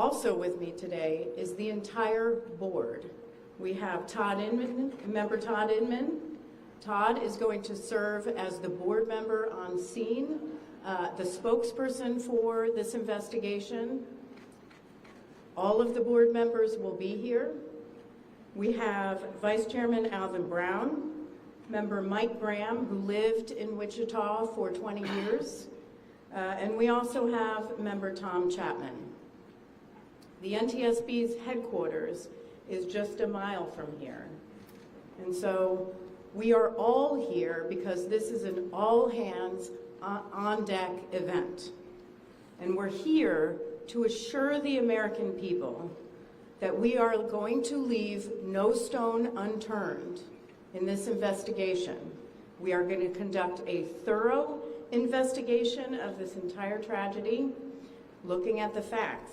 Also with me today is the entire board. We have Todd Inman, Member Todd Inman. Todd is going to serve as the board member on scene, the spokesperson for this investigation. All of the board members will be here. We have Vice Chairman Alvin Brown, Member Mike Graham, who lived in Wichita for 20 years, and we also have Member Tom Chapman. The NTSB's headquarters is just a mile from here, and so we are all here because this is an all-hands on-deck event, and we're here to assure the American people that we are going to leave no stone unturned in this investigation. We are going to conduct a thorough investigation of this entire tragedy, looking at the facts.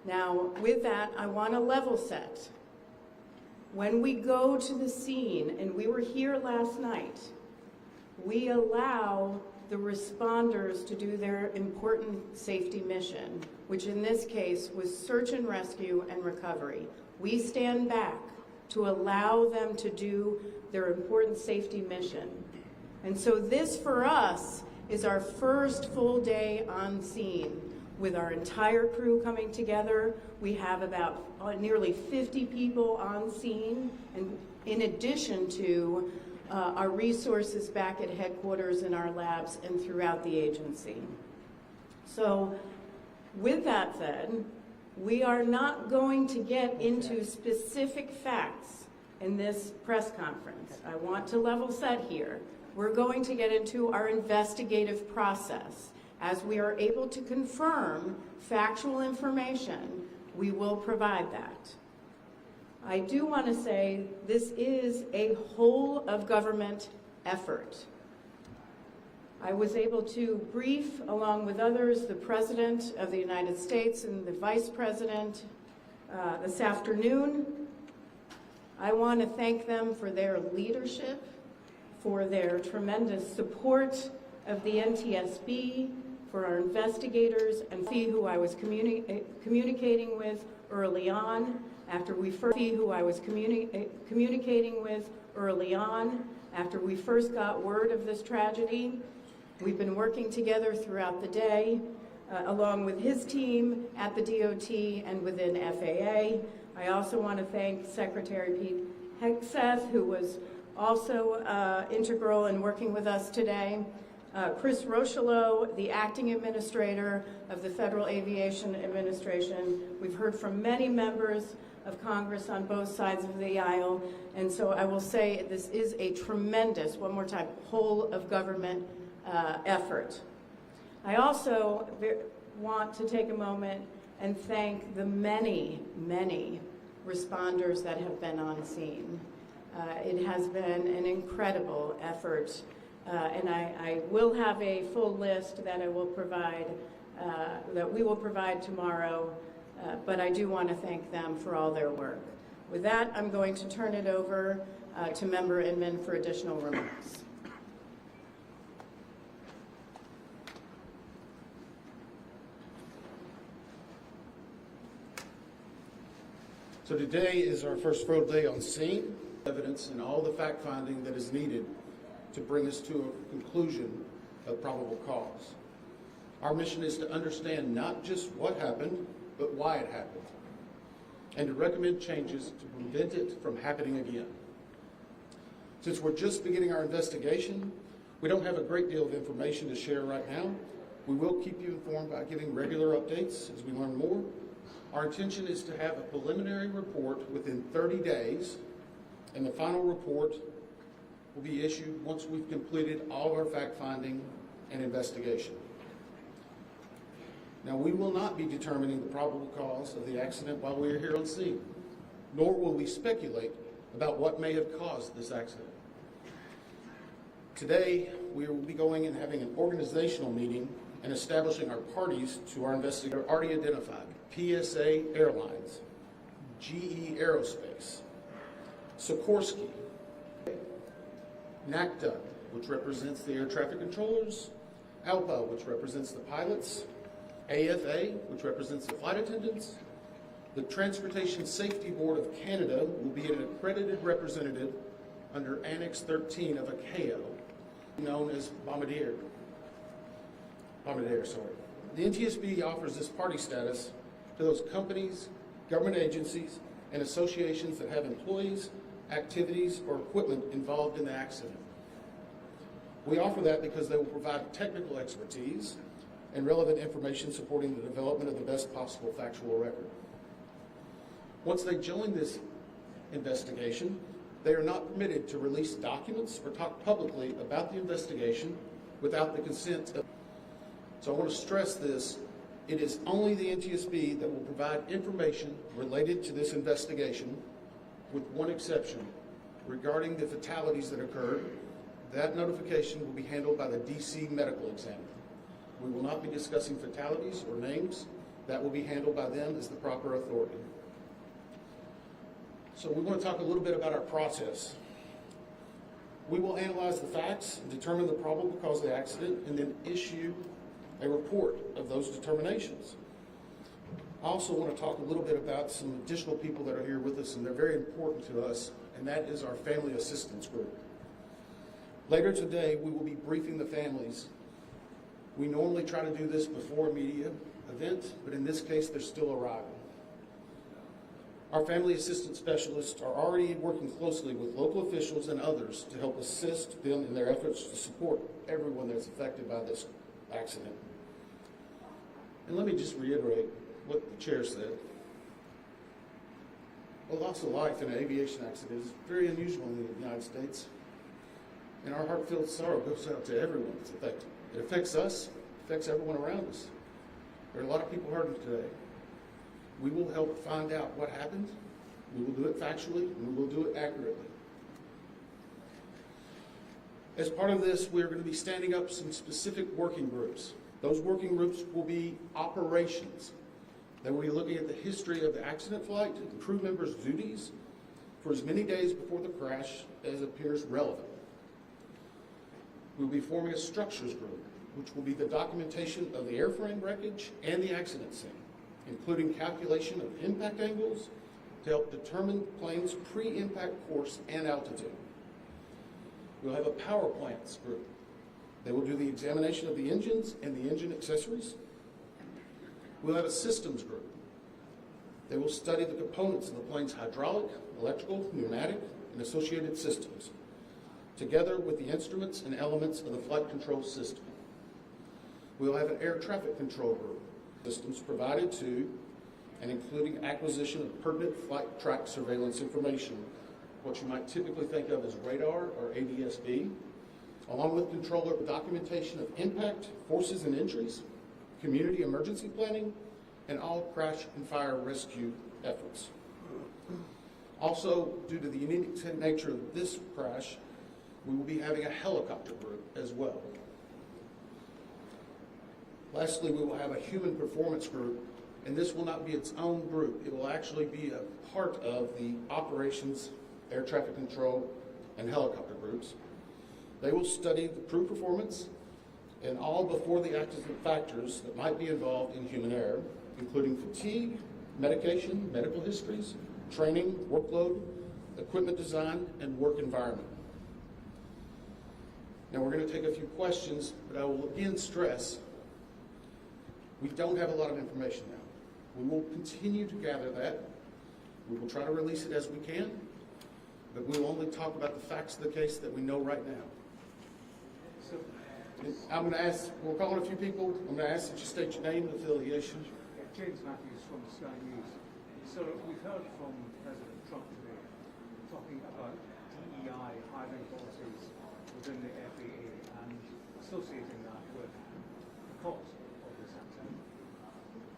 Now, with that, I want to level set. When we go to the scene, and we were here last night, we allow the responders to do their important safety mission, which in this case was search and rescue and recovery. We stand back to allow them to do their important safety mission. And so this, for us, is our first full day on scene with our entire crew coming together. We have about nearly 50 people on scene, and in addition to our resources back at headquarters in our labs and throughout the agency. So with that said, we are not going to get into specific facts in this press conference. I want to level set here. We're going to get into our investigative process. As we are able to confirm factual information, we will provide that. I do want to say this is a whole of government effort. I was able to brief, along with others, the President of the United States and the Vice President this afternoon. I want to thank them for their leadership, for their tremendous support of the NTSB, for our investigators, and who I was communicating with early on after we first got word of this tragedy. We've been working together throughout the day, along with his team at the DOT and within FAA. I also want to thank Secretary Pete Hegseth, who was also integral in working with us today. Chris Rochelot, the acting administrator of the Federal Aviation Administration. We've heard from many members of Congress on both sides of the aisle, and so I will say this is a tremendous, one more time, whole of government effort. I also want to take a moment and thank the many, many responders that have been on scene. It has been an incredible effort. And I will have a full list that I will provide, that we will provide tomorrow, but I do want to thank them for all their work. With that, I'm going to turn it over to Member Inman for additional remarks. So today is our first full day on scene. Evidence and all the fact-finding that is needed to bring us to a conclusion of probable cause. Our mission is to understand not just what happened, but why it happened, and to recommend changes to prevent it from happening again. Since we're just beginning our investigation, we don't have a great deal of information to share right now. We will keep you informed by giving regular updates as we learn more. Our intention is to have a preliminary report within 30 days, and the final report will be issued once we've completed all of our fact-finding and investigation. Now, we will not be determining the probable cause of the accident while we are here on scene, nor will we speculate about what may have caused this accident. Today, we will be going and having an organizational meeting and establishing our parties to our investigation already identified: PSA Airlines, GE Aerospace, Sikorsky, NACTA, which represents the air traffic controllers, ALPA, which represents the pilots, AFA, which represents the flight attendants. The Transportation Safety Board of Canada will be an accredited representative under Annex 13 of ICAO, known as Bombardier. The NTSB offers this party status to those companies, government agencies, and associations that have employees, activities, or equipment involved in the accident. We offer that because they will provide technical expertise and relevant information supporting the development of the best possible factual record. Once they join this investigation, they are not permitted to release documents or talk publicly about the investigation without the consent of. So I want to stress this. It is only the NTSB that will provide information related to this investigation, with one exception. Regarding the fatalities that occurred, that notification will be handled by the DC medical examiner. We will not be discussing fatalities or names. That will be handled by them as the proper authority. So we want to talk a little bit about our process. We will analyze the facts, determine the probable cause of the accident, and then issue a report of those determinations. I also want to talk a little bit about some additional people that are here with us, and they're very important to us, and that is our family assistance group. Later today, we will be briefing the families. We normally try to do this before a media event, but in this case, they're still arriving. Our family assistance specialists are already working closely with local officials and others to help assist them in their efforts to support everyone that's affected by this accident. And let me just reiterate what the chair said. A loss of life in an aviation accident is very unusual in the United States, and our heartfelt sorrow goes out to everyone that's affected. It affects us, affects everyone around us. There are a lot of people hurting today. We will help find out what happened. We will do it factually, and we will do it accurately. As part of this, we're going to be standing up some specific working groups. Those working groups will be operations. They will be looking at the history of the accident flight and crew members' duties for as many days before the crash as appears relevant. We'll be forming a structures group, which will be the documentation of the airframe wreckage and the accident scene, including calculation of impact angles to help determine plane's pre-impact course and altitude. We'll have a power plants group. They will do the examination of the engines and the engine accessories. We'll have a systems group. They will study the components of the plane's hydraulic, electrical, pneumatic, and associated systems, together with the instruments and elements of the flight control system. We'll have an air traffic control group. Systems provided to and including acquisition of pertinent flight track surveillance information, what you might typically think of as radar or ADS-B, along with controller documentation of impact, forces and injuries, community emergency planning, and all crash and fire rescue efforts. Also, due to the unique nature of this crash, we will be having a helicopter group as well. Lastly, we will have a human performance group, and this will not be its own group. It will actually be a part of the operations, air traffic control, and helicopter groups. They will study the crew performance and all before the accident factors that might be involved in human error, including fatigue, medication, medical histories, training, workload, equipment design, and work environment. Now we're going to take a few questions, but I will again stress we don't have a lot of information now. We will continue to gather that. We will try to release it as we can, but we will only talk about the facts of the case that we know right now. So, I'm going to ask, we're calling a few people. I'm going to ask that you state your name and affiliation. James Matthews from Sky News. So we've heard from President Trump today talking about DEI hiring policies within the FAA and associating that with the cause of this accident.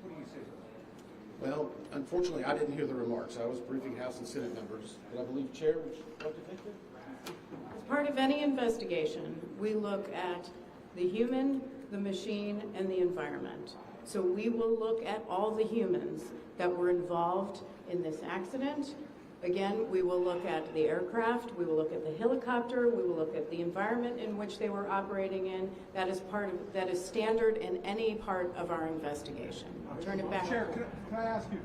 What do you say to that? Well, unfortunately, I didn't hear the remarks. I was briefing House and Senate members, but I believe Chair would you like to take that? As part of any investigation, we look at the human, the machine, and the environment. So we will look at all the humans that were involved in this accident, Again, we will look at the aircraft, we will look at the helicopter, we will look at the environment in which they were operating in. That is standard in any part of our investigation. I'll turn it back. Chair, can I ask you,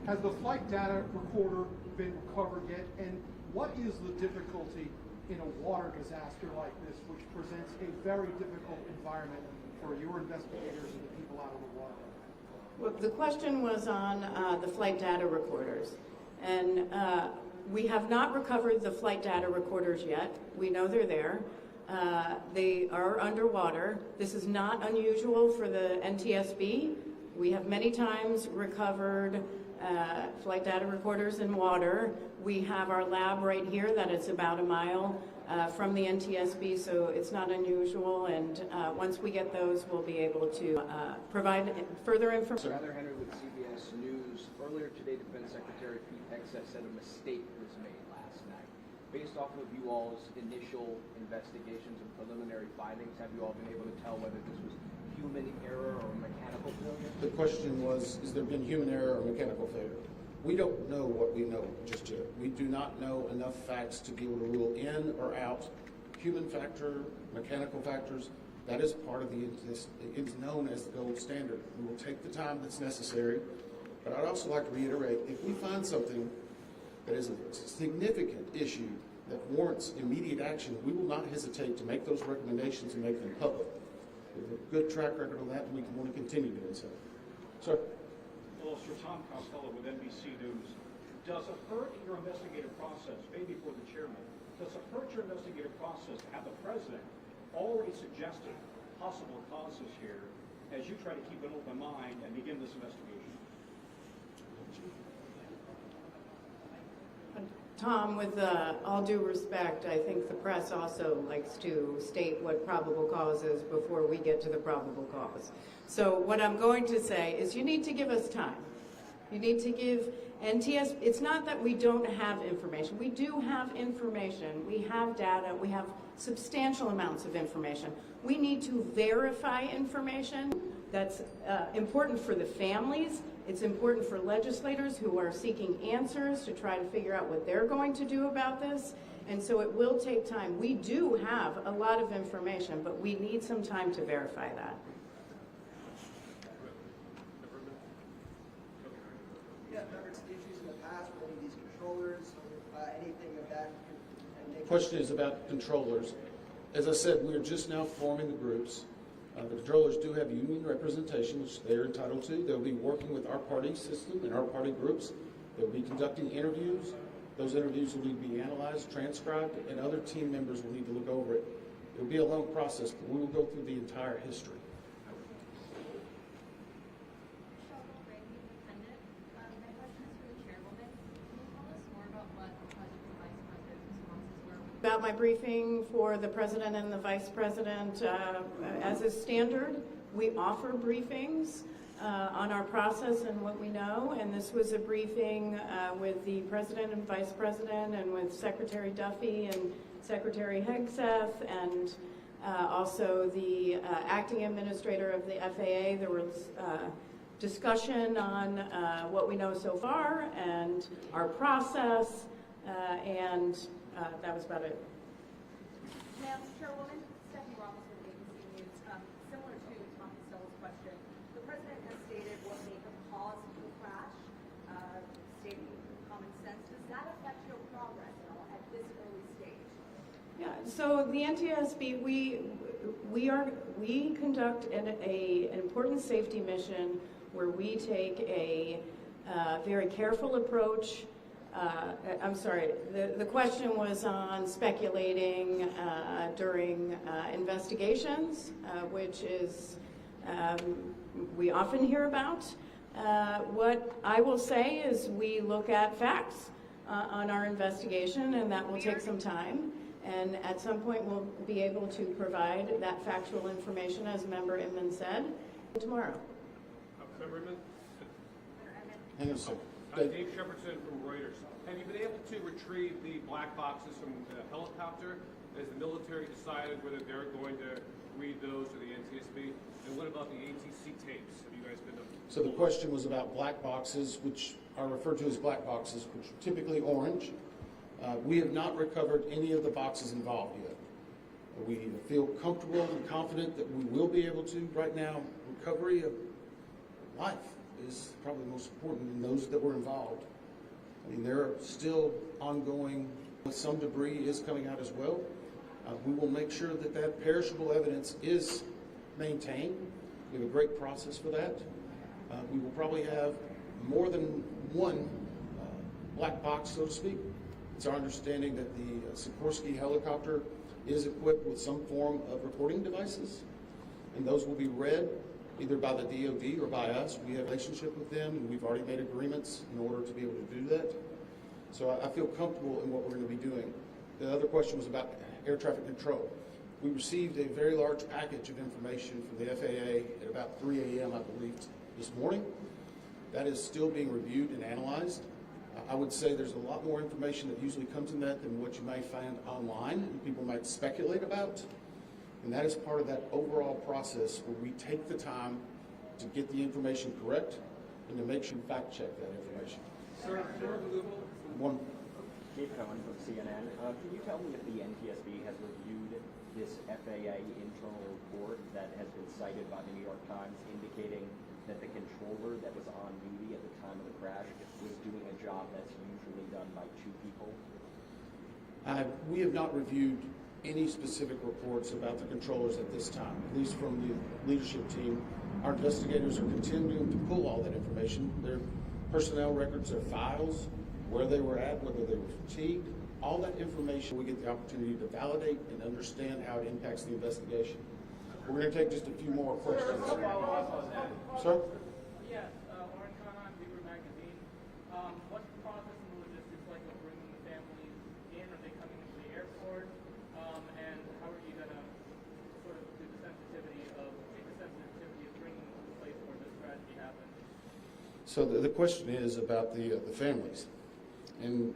has the flight data recorder been recovered yet? And what is the difficulty in a water disaster like this, which presents a very difficult environment for your investigators and the people out of the water? Well, the question was on the flight data recorders. And we have not recovered the flight data recorders yet. We know they're there. They are underwater. This is not unusual for the NTSB. We have many times recovered flight data recorders in water. We have our lab right here that is about a mile from the NTSB, so it's not unusual. And once we get those, we'll be able to provide further information. Heather Henry with CBS News. Earlier today, Defense Secretary Pete Hegseth said a mistake was made last night. Based off of you all's initial investigations and preliminary findings, have you all been able to tell whether this was human error or mechanical failure? The question was, has there been human error or mechanical failure? We don't know what we know just yet. We do not know enough facts to be able to rule in or out human factor, mechanical factors. That is part of it's known as the gold standard. We will take the time that's necessary. But I'd also like to reiterate, if we find something that is a significant issue that warrants immediate action, we will not hesitate to make those recommendations and make them public. We have a good track record on that, and we want to continue doing so. Sir? Hello, Sir Tom Costello with NBC News. Does it hurt your investigative process, maybe for the chairman, does it hurt your investigative process to have the president already suggested possible causes here as you try to keep an open mind and begin this investigation? Tom, with all due respect, I think the press also likes to state what probable cause is before we get to the probable cause. So what I'm going to say is you need to give us time. You need to give NTSB, it's not that we don't have information. We do have information. We have data. We have substantial amounts of information. We need to verify information. That's important for the families. It's important for legislators who are seeking answers to try to figure out what they're going to do about this. And so it will take time. We do have a lot of information, but we need some time to verify that. Yeah, remember issues in the past with any of these controllers, anything of that? The question is about controllers. As I said, we are just now forming the groups. The controllers do have union representation, which they're entitled to. They'll be working with our party system and our party groups. They'll be conducting interviews. Those interviews will need to be analyzed, transcribed, and other team members will need to look over it. It'll be a long process, but we will go through the entire history. About my briefing for the president and the vice president, as is standard, we offer briefings on our process and what we know, and this was a briefing with the president and vice president and with Secretary Duffy and Secretary Hegseth and also the acting administrator of the FAA. There was discussion on what we know so far and our process, and that was about it. Madam Chairwoman, Stephanie Ramos with ABC News. Similar to Tom Costello's question, the President has stated what may have caused the crash, stating common sense. Does that affect your progress at all at this early stage? Yeah, so the NTSB, we conduct an important safety mission where we take a very careful approach. I'm sorry, the question was on speculating during investigations, which is we often hear about. What I will say is we look at facts on our investigation, and that will take some time. And at some point, we'll be able to provide that factual information, as Member Inman said, tomorrow. Member Inman? Hang on a second. Dave Shepardson from Reuters. Have you been able to retrieve the black boxes from the helicopter? Has the military decided whether they're going to read those to the NTSB? And what about the ATC tapes? Have you guys been? So the question was about black boxes, which are referred to as black boxes, which are typically orange. We have not recovered any of the boxes involved yet. We feel comfortable and confident that we will be able to. Right now, recovery of life is probably most important in those that were involved. I mean, there are still ongoing, some debris is coming out as well. We will make sure that that perishable evidence is maintained. We have a great process for that. We will probably have more than one black box, so to speak. It's our understanding that the Sikorsky helicopter is equipped with some form of recording devices, and those will be read either by the DoD or by us. We have a relationship with them, and we've already made agreements in order to be able to do that. So I feel comfortable in what we're going to be doing. The other question was about air traffic control. We received a very large package of information from the FAA at about 3 a.m., I believe, this morning. That is still being reviewed and analyzed. I would say there's a lot more information that usually comes in that than what you may find online and people might speculate about. And that is part of that overall process where we take the time to get the information correct and to make sure we fact check that information. One. Dave Cohen from CNN. Can you tell me if the NTSB has reviewed this FAA internal report that has been cited by the New York Times indicating that the controller that was on duty at the time of the crash was doing a job that's usually done by two people? We have not reviewed any specific reports about the controllers at this time, at least from the leadership team. Our investigators are continuing to pull all that information. Their personnel records, their files, where they were at, whether they were fatigued, all that information we get the opportunity to validate and understand how it impacts the investigation. We're going to take just a few more questions. Sir? Yes, Orange Khan, Beaver Magazine. What's the process and the logistics like of bringing the families in? Are they coming into the airport? And how are you going to sort of do the sensitivity of bringing them to the place where this tragedy happened? So the question is about the families. And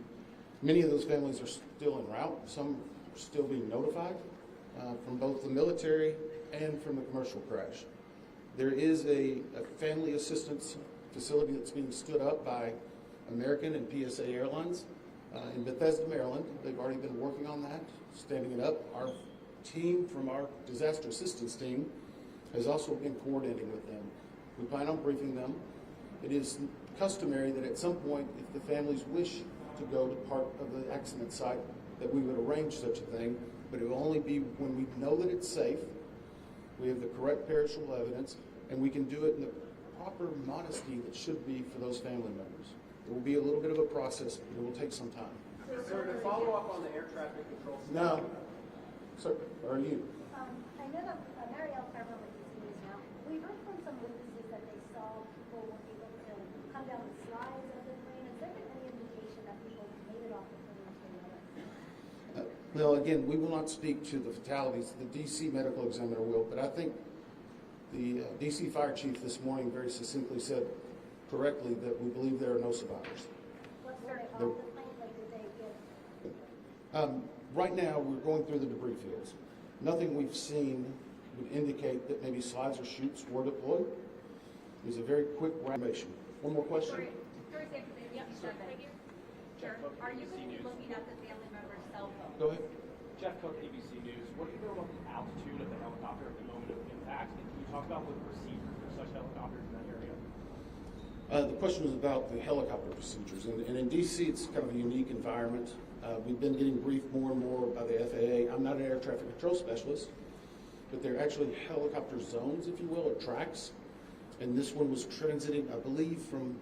many of those families are still en route. Some are still being notified from both the military and from the commercial crash. There is a family assistance facility that's being stood up by American and PSA Airlines in Bethesda, Maryland. They've already been working on that, standing it up. Our team from our disaster assistance team has also been coordinating with them. We plan on briefing them. It is customary that at some point, if the families wish to go to part of the accident site, that we would arrange such a thing, but it will only be when we know that it's safe, we have the correct perishable evidence, and we can do it in the proper modesty that should be for those family members. It will be a little bit of a process, but it will take some time. Sir, to follow up on the air traffic control system. Now, sir, are you? I know that Marielle Farmer with DC News now. We heard from some witnesses that they saw people were able to come down the slides of the plane. Has there been any indication that people made it off the plane to the other? Well, again, we will not speak to the fatalities. The D.C. medical examiner will, but I think the D.C. fire chief this morning very succinctly said correctly that we believe there are no survivors. What's their off the plane? Like, did they get? Right now, we're going through the debris fields. Nothing we've seen would indicate that maybe slides or chutes were deployed. It was a very quick animation. One more question? Are you going to be looking at the family member's cell phone? Go ahead. Jeff Cook, ABC News. What do you know about the altitude of the helicopter at the moment of impact? And can you talk about what the procedures for such helicopters in that area? The question was about the helicopter procedures. And in D.C., it's kind of a unique environment. We've been getting briefed more and more by the FAA. I'm not an air traffic control specialist, but they're actually helicopter zones, if you will, or tracks. And this one was transiting, I believe, from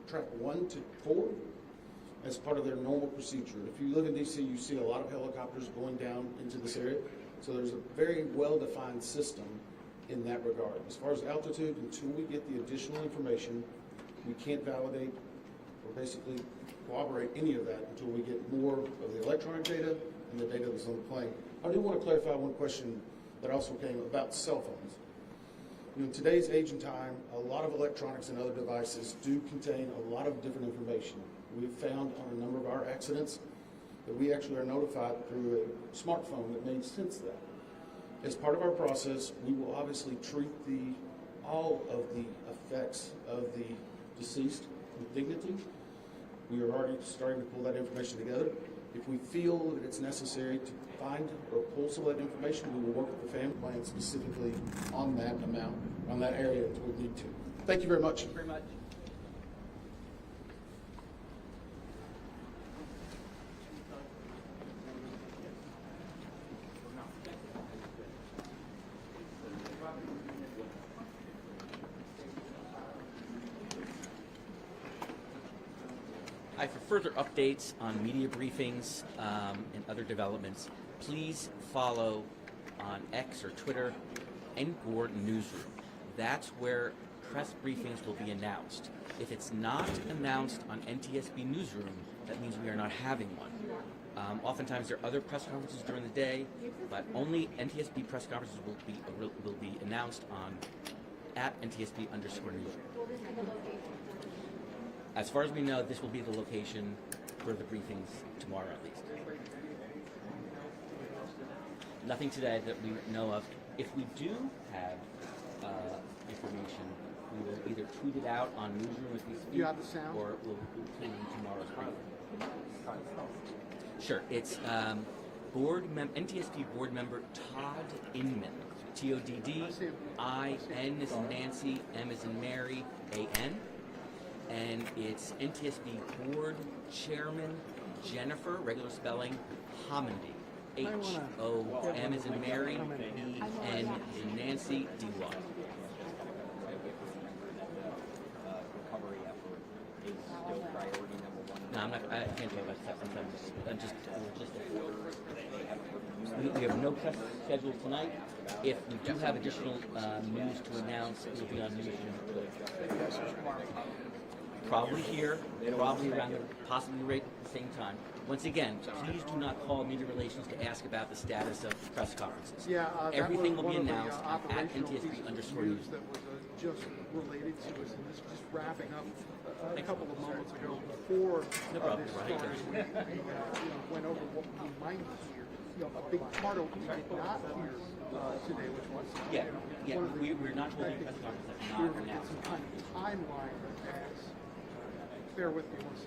track 1 to 4 as part of their normal procedure. If you live in D.C., you see a lot of helicopters going down into this area. So there's a very well-defined system in that regard. As far as altitude, until we get the additional information, we can't validate or basically corroborate any of that until we get more of the electronic data and the data that's on the plane. I do want to clarify one question that also came about cell phones. In today's age and time, a lot of electronics and other devices do contain a lot of different information. We've found on a number of our accidents that we actually are notified through a smartphone that may sense that. As part of our process, we will obviously treat all of the effects of the deceased with dignity. We are already starting to pull that information together. If we feel that it's necessary to find or pull some of that information, we will work with the family plan specifically on that amount, on that area if we need to. Thank you very much. Thank you very much. Hi, for further updates on media briefings and other developments, please follow on X or Twitter, Board Newsroom. That's where press briefings will be announced. If it's not announced on NTSB Newsroom, that means we are not having one. Oftentimes there are other press conferences during the day, but only NTSB press conferences will be announced on at @NTSB_newsroom. As far as we know, this will be the location for the briefings tomorrow at least. Nothing today that we know of. If we do have information, we will either tweet it out on Newsroom if we speak, You have the sound? or we'll put it in tomorrow's briefing. Sure. It's NTSB board member Todd Inman. TODD-IN as in Nancy, M as in Mary, A-N. And it's NTSB board chairman Jennifer, regular spelling, Homendy. H-O-M as in Mary, E-N as in Nancy, D-Y. Recovery effort is still priority number one. No, I can't talk about that. We have no press scheduled tonight. If we do have additional news to announce, it will be on Newsroom. Probably here, probably around possibly right at the same time. Once again, please do not call media relations to ask about the status of press conferences. Yeah, everything will be one of the, announced at operational NTSB pieces of underscore news news. that was just related to us, and this is just wrapping up a couple of moments ago before No problem, this right? started. We went over what we might hear. A big part of what we did not hear today, which was We're not holding press conferences that are not announced. some kind of timeline. Bear with me one second.